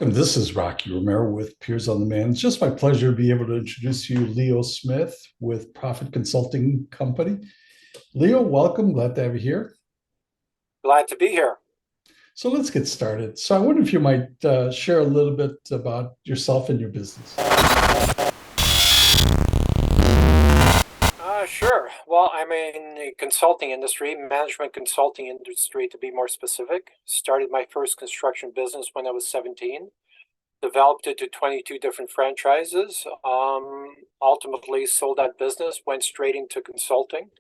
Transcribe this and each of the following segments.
And this is Rocky Romero with Peers on Demand. It's just my pleasure to be able to introduce you Leo Smith with Profit Consulting Company. Leo, welcome. Glad to have you here. Glad to be here. So let's get started. So I wonder if you might share a little bit about yourself and your business. Sure. Well, I'm in the consulting industry, management consulting industry to be more specific. Started my first construction business when I was 17. Developed it to 22 different franchises. Ultimately sold that business, went straight into consulting.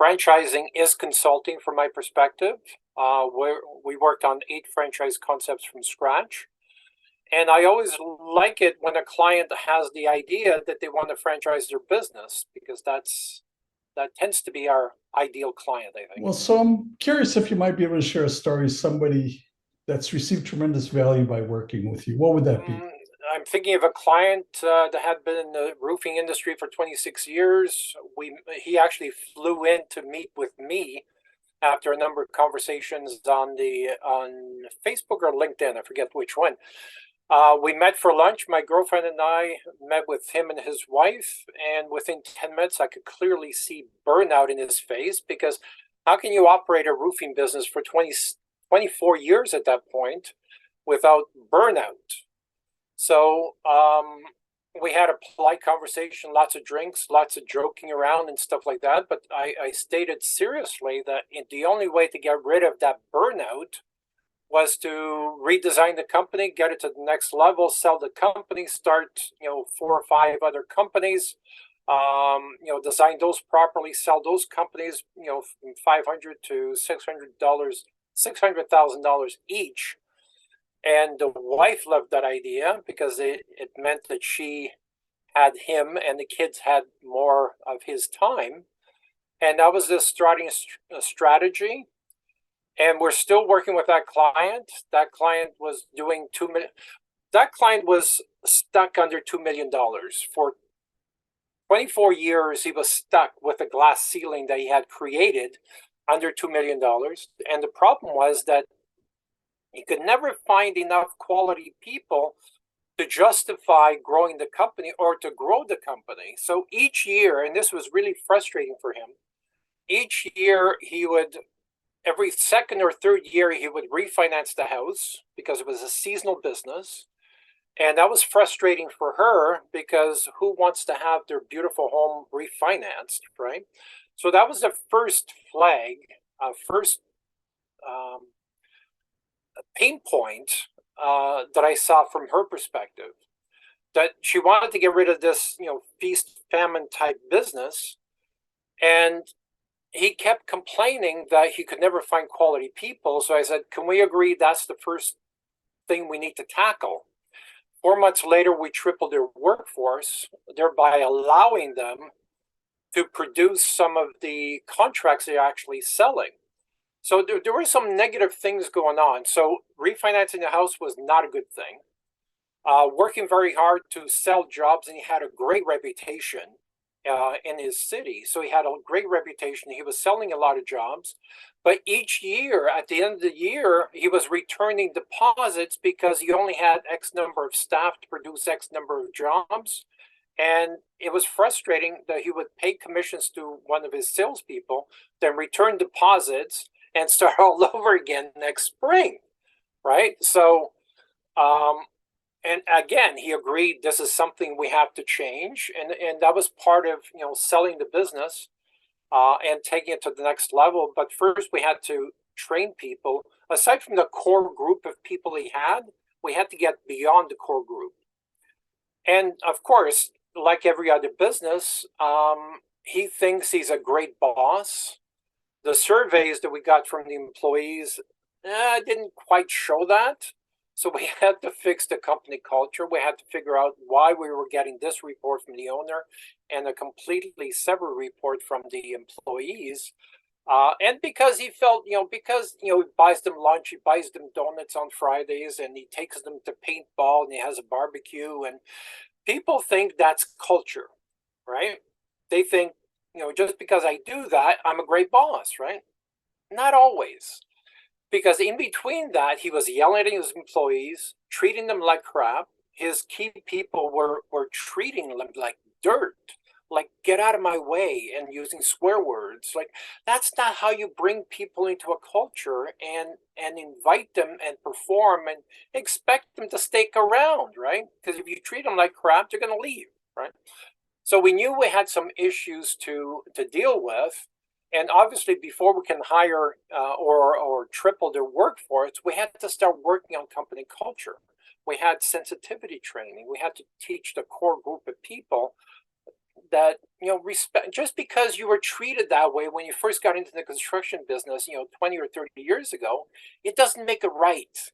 Franchising is consulting from my perspective. We worked on 8 franchise concepts from scratch. And I always like it when a client has the idea that they want to franchise their business because that tends to be our ideal client, I think. Well, so I'm curious if you might be able to share a story, somebody that's received tremendous value by working with you. What would that be? Mm, I'm thinking of a client that had been in the roofing industry for 26 years. He actually flew in to meet with me after a number of conversations on Facebook or LinkedIn. I forget which one. We met for lunch. My girlfriend and I met with him and his wife, and within 10 minutes, I could clearly see burnout in his face because how can you operate a roofing business for 24 years at that point without burnout? So we had a polite conversation, lots of drinks, lots of joking around and stuff like that. But I stated seriously that the only way to get rid of that burnout was to redesign the company, get it to the next level, sell the company, start 4 or 5 other companies, design those properly, sell those companies, from 500 to $600,000 each. And the wife loved that idea because it meant that she had him and the kids had more of his time. And that was the starting strategy. And we're still working with that client. That client was doing 2 million. That client was stuck under $2 million for 24 years. He was stuck with a glass ceiling that he had created under $2 million. And the problem was that he could never find enough quality people to justify growing the company or to grow the company. So each year, and this was really frustrating for him, each year every second or third year, he would refinance the house because it was a seasonal business. And that was frustrating for her because who wants to have their beautiful home refinanced, right? So that was the first flag, first um, pain point that I saw from her perspective. That she wanted to get rid of this, feast famine type business, and he kept complaining that he could never find quality people. So I said, can we agree that's the first thing we need to tackle? 4 months later, we tripled their workforce, thereby allowing them to produce some of the contracts they're actually selling. So there were some negative things going on. So refinancing the house was not a good thing. Working very hard to sell jobs, and he had a great reputation in his city. So he had a great reputation. He was selling a lot of jobs. But each year, at the end of the year, he was returning deposits because he only had X number of staff to produce X number of jobs. And it was frustrating that he would pay commissions to one of his salespeople, then return deposits and start all over again next spring, right? So um, and again, he agreed this is something we have to change, and that was part of selling the business and taking it to the next level. But first, we had to train people. Aside from the core group of people he had, we had to get beyond the core group. And of course, like every other business, he thinks he's a great boss. The surveys that we got from the employees didn't quite show that. So we had to fix the company culture. We had to figure out why we were getting this report from the owner and a completely separate report from the employees. And because he felt, he buys them lunch, he buys them donuts on Fridays, and he takes them to paintball, and he has a barbecue, and people think that's culture, right? They think, just because I do that, I'm a great boss, right? Not always. because in between that, he was yelling at his employees, treating them like crap. His key people were treating them like dirt, like get out of my way, and using swear words. Like that's not how you bring people into a culture and invite them and perform and expect them to stick around, right? Because if you treat them like crap, they're going to leave, right? So we knew we had some issues to deal with, and obviously before we can hire or triple their workforce, we had to start working on company culture. We had sensitivity training. We had to teach the core group of people that respect. Just because you were treated that way when you first got into the construction business 20 or 30 years ago, it doesn't make it right.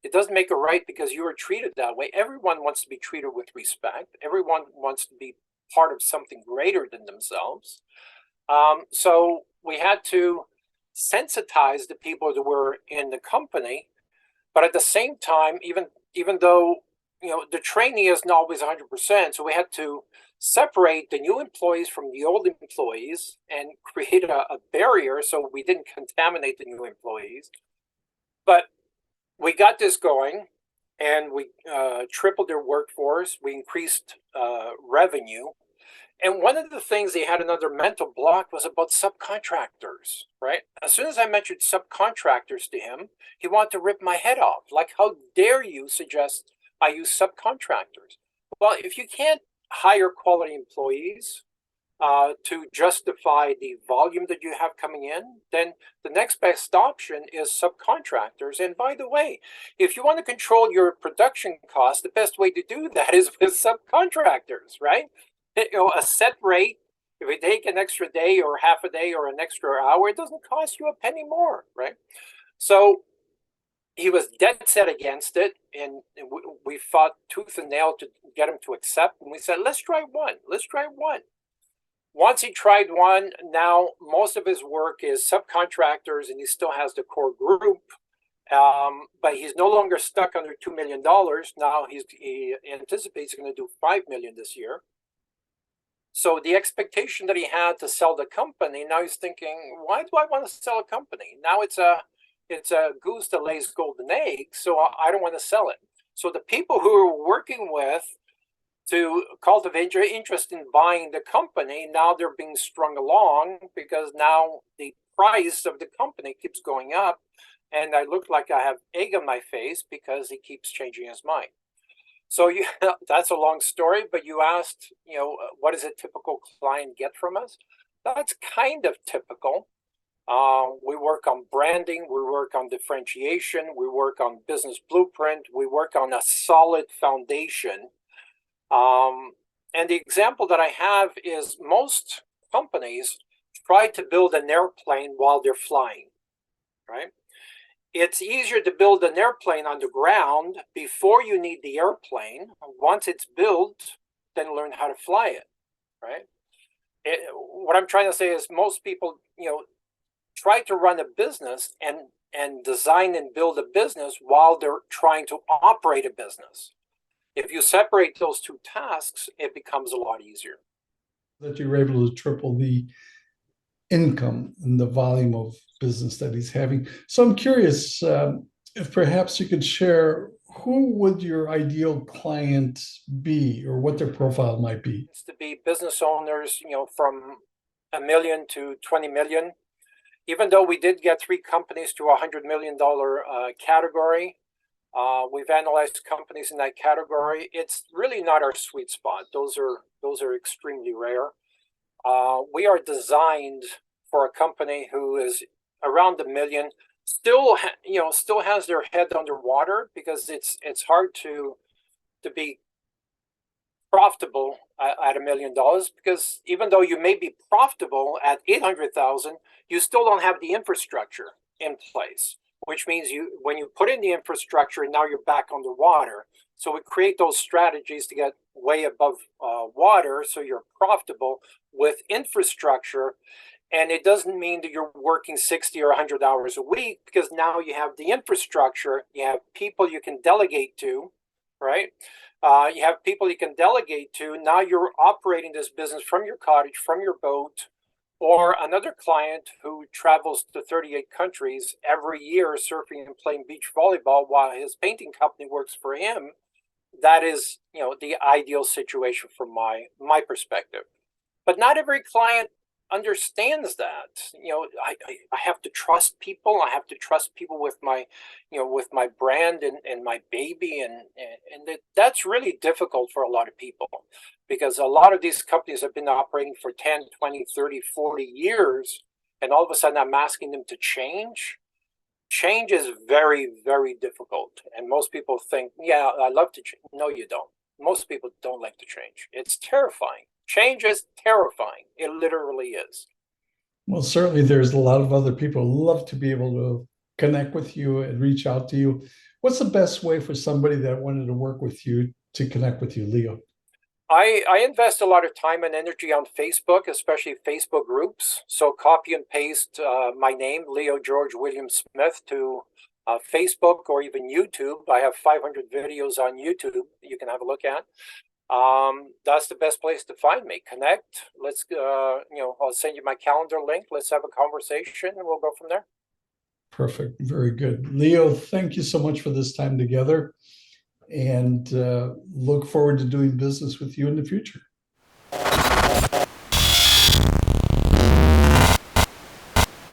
It doesn't make it right because you were treated that way. Everyone wants to be treated with respect. Everyone wants to be part of something greater than themselves. So we had to sensitize the people that were in the company, but at the same time, even though the training isn't always 100%, so we had to separate the new employees from the old employees and create a barrier so we didn't contaminate the new employees. But we got this going, and we tripled their workforce. We increased revenue. And one of the things they had another mental block was about subcontractors, right? As soon as I mentioned subcontractors to him, he wanted to rip my head off. Like, how dare you suggest I use subcontractors? Well, if you can't hire quality employees, to justify the volume that you have coming in, then the next best option is subcontractors. And by the way, if you want to control your production costs, the best way to do that is with subcontractors, right? A set rate. If you take an extra day or half a day or an extra hour, it doesn't cost you a penny more, right? So he was dead set against it, and we fought tooth and nail to get him to accept. And we said, let's try one. Let's try one. Once he tried one, now most of his work is subcontractors, and he still has the core group. But he's no longer stuck under $2 million. Now he anticipates he's going to do $5 million this year. So the expectation that he had to sell the company, now he's thinking, why do I want to sell a company? Now it's a goose that lays golden eggs, so I don't want to sell it. So the people who are working with to cultivate your interest in buying the company, now they're being strung along because now the price of the company keeps going up, and I look like I have egg on my face because he keeps changing his mind. So that's a long story, but you asked, what does a typical client get from us? That's kind of typical. We work on branding, we work on differentiation, we work on business blueprint, we work on a solid foundation. And the example that I have is most companies try to build an airplane while they're flying, right? It's easier to build an airplane on the ground before you need the airplane. Once it's built, then learn how to fly it, right? What I'm trying to say is most people, try to run a business and design and build a business while they're trying to operate a business. If you separate those two tasks, it becomes a lot easier. That you were able to triple the income and the volume of business that he's having. So I'm curious if perhaps you could share who would your ideal client be or what their profile might be? It's to be business owners, from $1 million to 20 million. Even though we did get 3 companies to $100 million category, we've analyzed companies in that category. It's really not our sweet spot. Those are extremely rare. We are designed for a company who is around $1 million, still has their head underwater because it's hard to be profitable at $1 million, because even though you may be profitable at 800,000, you still don't have the infrastructure in place, which means when you put in the infrastructure, now you're back underwater. So we create those strategies to get way above water, so you're profitable with infrastructure. And it doesn't mean that you're working 60 or 100 hours a week, because now you have the infrastructure, you have people you can delegate to, right? You have people you can delegate to. Now you're operating this business from your cottage, from your boat, Or another client who travels to 38 countries every year surfing and playing beach volleyball while his painting company works for him. That is, the ideal situation from my perspective. But not every client understands that. I have to trust people. I have to trust people with my brand and my baby, and that's really difficult for a lot of people, because a lot of these companies have been operating for 10, 20, 30, 40 years, and all of a sudden I'm asking them to change. Change is very, very difficult, and most people think, yeah, I love to change. No, you don't. Most people don't like to change. It's terrifying. Change is terrifying. It literally is. Well, certainly there's a lot of other people who love to be able to connect with you and reach out to you. What's the best way for somebody that wanted to work with you to connect with you, Leo? I invest a lot of time and energy on Facebook, especially Facebook groups. So copy and paste my name, Leo George William Smith, to Facebook or even YouTube. I have 500 videos on YouTube you can have a look at. That's the best place to find me. Connect. Let's, I'll send you my calendar link. Let's have a conversation and we'll go from there. Perfect. Very good. Leo, thank you so much for this time together, and look forward to doing business with you in the future.